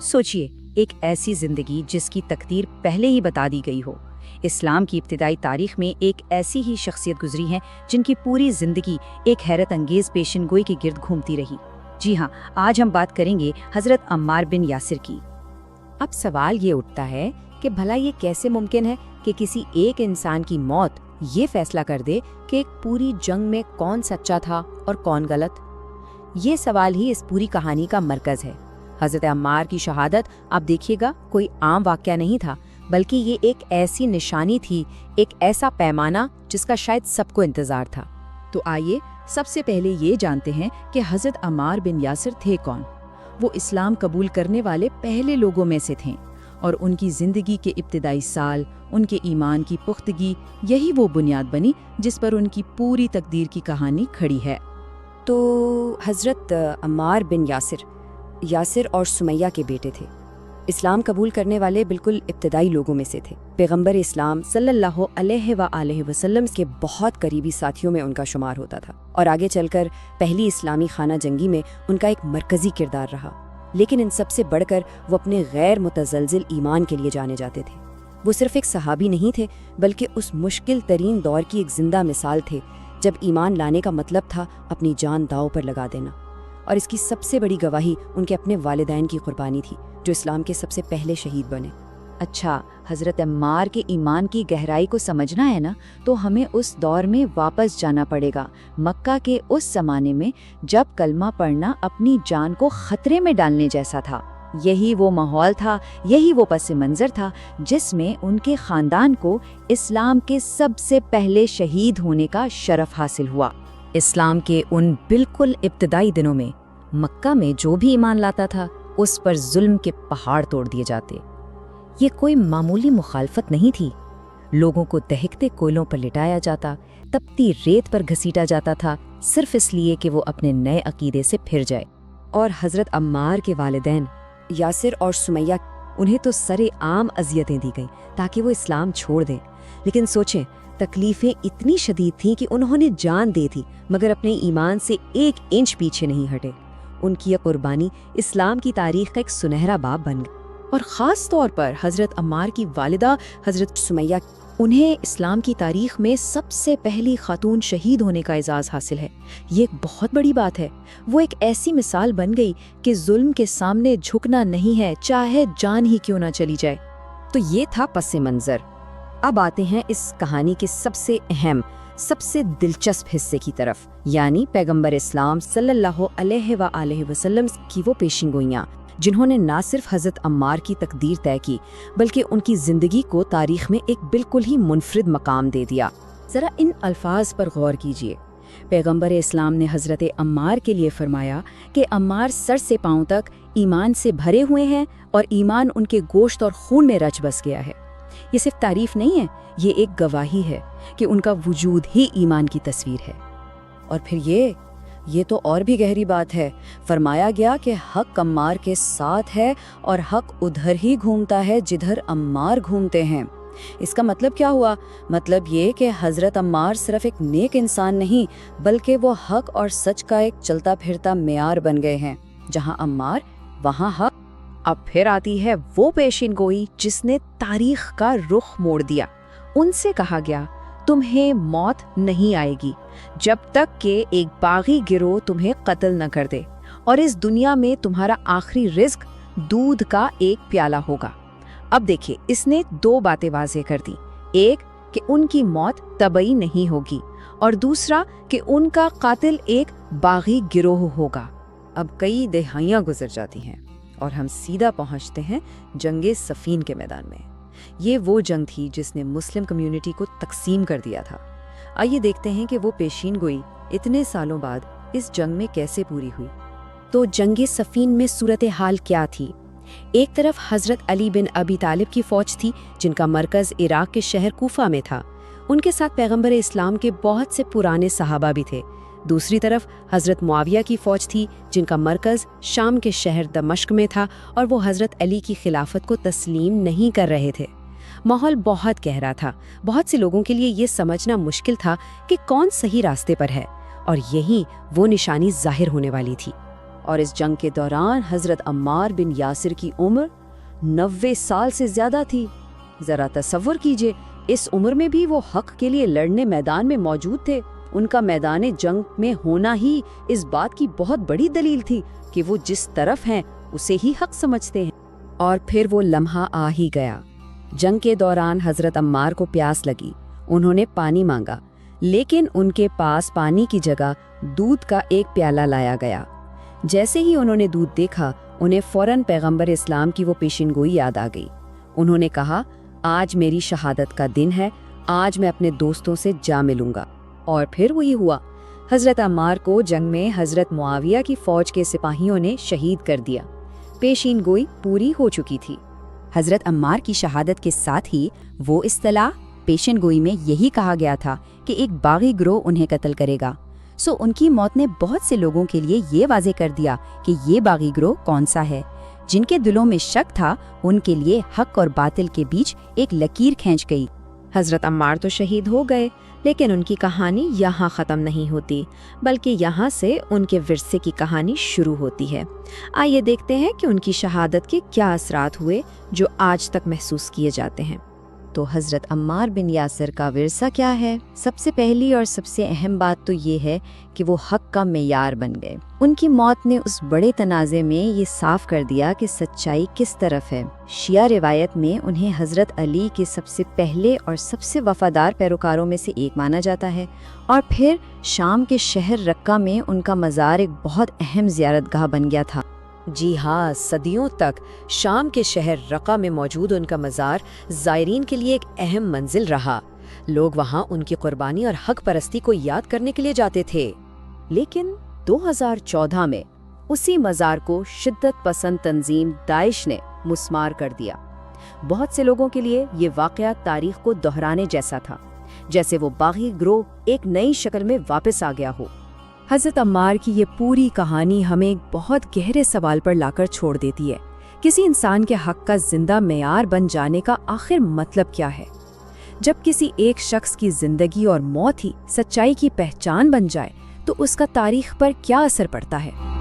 सोचिए, एक ऐसी जिंदगी जिसकी तकदीर पहले ही बता दी गई हो। इस्लाम की इब्तिदाई तारीख में एक ऐसी ही शख्सियत गुजरी है जिनकी पूरी जिंदगी एक हैरत अंगेज पेशनगोई के गिर्द घूमती रही। जी हाँ, आज हम बात करेंगे हजरत अम्मार बिन यासिर की। अब सवाल ये उठता है कि भला ये कैसे मुमकिन है कि किसी एक इंसान की मौत ये फैसला कर दे कि एक पूरी जंग में कौन सच्चा था और कौन गलत। ये सवाल ही इस पूरी कहानी का मरकज है। हजरत अम्मार की शहादत, आप देखिएगा, कोई आम वाकया नहीं था, बल्कि ये एक ऐसी निशानी थी, एक ऐसा पैमाना जिसका शायद सबको इंतजार था। तो आइए सबसे पहले ये जानते हैं कि हजरत अम्मार बिन यासिर थे कौन। वो इस्लाम कबूल करने वाले पहले लोगों में से थे और उनकी ज़िंदगी के इब्तिदाई साल, उनके ईमान की पुख्तगी, यही वो बुनियाद बनी जिस पर उनकी पूरी तकदीर की कहानी खड़ी है। तो हजरत अम्मार बिन यासिर और सुमैया के बेटे थे। इस्लाम कबूल करने वाले बिल्कुल इब्तिदाई लोगों में से थे। पैगंबर इस्लाम सल्लल्लाहु अलैहि वसल्लम के बहुत करीबी साथियों में उनका शुमार होता था और आगे चलकर पहली इस्लामी खाना जंगी में उनका एक मरकजी किरदार रहा। लेकिन इन सबसे बढ़कर वो अपने गैर मुतज़लज़िल ईमान के लिए जाने जाते थे। वो सिर्फ एक सहाबी नहीं थे, बल्कि उस मुश्किल तरीन दौर की एक जिंदा मिसाल थे जब ईमान लाने का मतलब था अपनी जान दांव पर लगा देना। और इसकी सबसे बड़ी गवाही उनके अपने वालिदैन की कुर्बानी थी, जो इस्लाम के सबसे पहले शहीद बने। अच्छा, हजरत अम्मार के ईमान की गहराई को समझना है ना, तो हमें उस दौर में वापस जाना पड़ेगा, मक्का के उस ज़माने में जब कलमा पढ़ना अपनी जान को खतरे में डालने जैसा था। यही वो माहौल था, यही वो पस मंज़र था जिसमें उनके ख़ानदान को इस्लाम के सबसे पहले शहीद होने का शरफ हासिल हुआ। इस्लाम के उन बिल्कुल इब्तिदाई दिनों में मक्का में जो भी ईमान लाता था उस पर जुल्म के पहाड़ तोड़ दिए जाते। ये कोई मामूली मुखालफत नहीं थी। लोगों को दहकते कोयलों पर लिटाया जाता, तपती रेत पर घसीटा जाता था, सिर्फ इसलिए कि वो अपने नए अकीदे से फिर जाए। और हजरत अम्मार के वालिदैन यासिर और सुमैया, उन्हें तो सरे आम अजियतें दी गई ताकि वो इस्लाम छोड़ दें। लेकिन सोचें, तकलीफें इतनी शदीद थीं कि उन्होंने जान दे दी, मगर अपने ईमान से 1 इंच पीछे नहीं हटे। उनकी यह कुर्बानी इस्लाम की तारीख का एक सुनहरा बाब बन गई। और ख़ास तौर पर हजरत अम्मार की वालिदा हजरत सुमैया, उन्हें इस्लाम की तारीख में सबसे पहली खातून शहीद होने का एजाज़ हासिल है। ये एक बहुत बड़ी बात है। वो एक ऐसी मिसाल बन गई कि जुल्म के सामने झुकना नहीं है, चाहे जान ही क्यों ना चली जाए। तो ये था पस मंज़र। अब आते हैं इस कहानी के सबसे अहम, सबसे दिलचस्प हिस्से की तरफ, यानी पैगंबर इस्लाम सल्लल्लाहु अलैहि वसल्लम की वो पेशिंगोइयाँ जिन्होंने ना सिर्फ हजरत अम्मार की तकदीर तय की, बल्कि उनकी ज़िंदगी को तारीख में एक बिल्कुल ही मुनफरिद मकाम दे दिया। ज़रा इन अल्फाज पर गौर कीजिए। पैगंबर इस्लाम ने हजरत अम्मार के लिए फरमाया कि अम्मार सर से पांव तक ईमान से भरे हुए हैं और ईमान उनके गोश्त और खून में रच बस गया है। ये सिर्फ तारीफ नहीं है, ये एक गवाही है कि उनका वजूद ही ईमान की तस्वीर है। और फिर ये तो और भी गहरी बात है। फरमाया गया कि हक अम्मार के साथ है और हक उधर ही घूमता है जिधर अम्मार घूमते हैं। इसका मतलब क्या हुआ? मतलब ये कि हजरत अम्मार सिर्फ एक नेक इंसान नहीं, बल्कि वो हक और सच का एक चलता फिरता मेयार बन गए हैं। जहां अम्मार, वहां हक। अब फिर आती है वो पेशिनगोई जिसने तारीख का रुख मोड़ दिया। उनसे कहा गया, तुम्हें मौत नहीं आएगी जब तक कि एक बागी गिरोह तुम्हें कत्ल न कर दे, और इस दुनिया में तुम्हारा आखिरी रिज्क दूध का एक प्याला होगा। अब देखिए, इसने 2 बातें वाज़ेह कर दी। एक कि उनकी मौत तबई नहीं होगी, और दूसरा कि उनका कातिल एक बागी गिरोह होगा। अब कई दहाइयाँ गुजर जाती हैं और हम सीधा पहुँचते हैं जंगे सफ़ीन के मैदान में। ये वो जंग थी जिसने मुस्लिम कम्युनिटी को तकसीम कर दिया था। आइए देखते हैं कि वो पेशीनगोई इतने सालों बाद इस जंग में कैसे पूरी हुई। तो जंगे सफ़ीन में सूरत हाल क्या थी? एक तरफ हज़रत अली बिन अबी तालिब की फ़ौज थी जिनका मरकज़ इराक़ के शहर कूफा में था। उनके साथ पैगंबर इस्लाम के बहुत से पुराने सहाबा भी थे। दूसरी तरफ हज़रत मुआविया की फ़ौज थी जिनका मरकज़ शाम के शहर दमश्क में था और वो हज़रत अली की खिलाफत को तस्लीम नहीं कर रहे थे। माहौल बहुत गहरा था। बहुत से लोगों के लिए ये समझना मुश्किल था कि कौन सही रास्ते पर है, और यही वो निशानी जाहिर होने वाली थी। اور اس جنگ کے دوران حضرت عمار بن یاسر کی عمر 90 سال سے زیادہ تھی۔ ذرا تصور کیجئے، اس عمر میں بھی وہ حق کے لیے لڑنے میدان میں موجود تھے۔ ان کا میدان جنگ میں ہونا ہی اس بات کی بہت بڑی دلیل تھی کہ وہ جس طرف ہیں اسے ہی حق سمجھتے ہیں۔ اور پھر وہ لمحہ آ ہی گیا۔ جنگ کے دوران حضرت عمار کو پیاس لگی، انہوں نے پانی مانگا، لیکن ان کے پاس پانی کی جگہ دودھ کا ایک پیالہ لایا گیا۔ جیسے ہی انہوں نے دودھ دیکھا، انہیں فوراً پیغمبر اسلام کی وہ پیشین گوئی یاد آ گئی۔ انہوں نے کہا، آج میری شہادت کا دن ہے، آج میں اپنے دوستوں سے جا ملوں گا۔ اور پھر وہی ہوا۔ حضرت عمار کو جنگ میں حضرت معاویہ کی فوج کے سپاہیوں نے شہید کر دیا۔ پیشین گوئی پوری ہو چکی تھی۔ حضرت عمار کی شہادت کے ساتھ ہی وہ اصطلاح پیشین گوئی میں یہی کہا گیا تھا کہ ایک باغی گروہ انہیں قتل کرے گا۔ ان کی موت نے بہت سے لوگوں کے لیے یہ واضح کر دیا کہ یہ باغی گروہ کون سا ہے۔ جن کے دلوں میں شک تھا، ان کے لیے حق اور باطل کے بیچ ایک لکیر کھینچ گئی۔ حضرت عمار تو شہید ہو گئے، لیکن ان کی کہانی یہاں ختم نہیں ہوتی، بلکہ یہاں سے ان کے ورثے کی کہانی شروع ہوتی ہے۔ آئیے دیکھتے ہیں کہ ان کی شہادت کے کیا اثرات ہوئے جو آج تک محسوس کیے جاتے ہیں۔ تو حضرت عمار بن یاسر کا ورثہ کیا ہے؟ سب سے پہلی اور سب سے اہم بات تو یہ ہے کہ وہ حق کا معیار بن گئے۔ ان کی موت نے اس بڑے تنازع میں یہ صاف کر دیا کہ سچائی کس طرف ہے۔ شیعہ روایت میں انہیں حضرت علی کے سب سے پہلے اور سب سے وفادار پیروکاروں میں سے ایک مانا جاتا ہے، اور پھر شام کے شہر رقہ میں ان کا مزار ایک بہت اہم زیارت گاہ بن گیا تھا۔ جی ہاں، صدیوں تک شام کے شہر رقہ میں موجود ان کا مزار زائرین کے لیے ایک اہم منزل رہا۔ لوگ وہاں ان کی قربانی اور حق پرستی کو یاد کرنے کے لیے جاتے تھے۔ لیکن 2014 میں اسی مزار کو شدت پسند تنظیم داعش نے مسمار کر دیا۔ بہت سے لوگوں کے لیے یہ واقعہ تاریخ کو دہرانے جیسا تھا، جیسے وہ باغی گروہ ایک نئی شکل میں واپس آ گیا ہو۔ حضرت عمار کی یہ پوری کہانی ہمیں ایک بہت گہرے سوال پر لا کر چھوڑ دیتی ہے۔ کسی انسان کے حق کا زندہ معیار بن جانے کا آخر مطلب کیا ہے؟ جب کسی ایک شخص کی زندگی اور موت ہی سچائی کی پہچان بن جائے تو اس کا تاریخ پر کیا اثر پڑتا ہے؟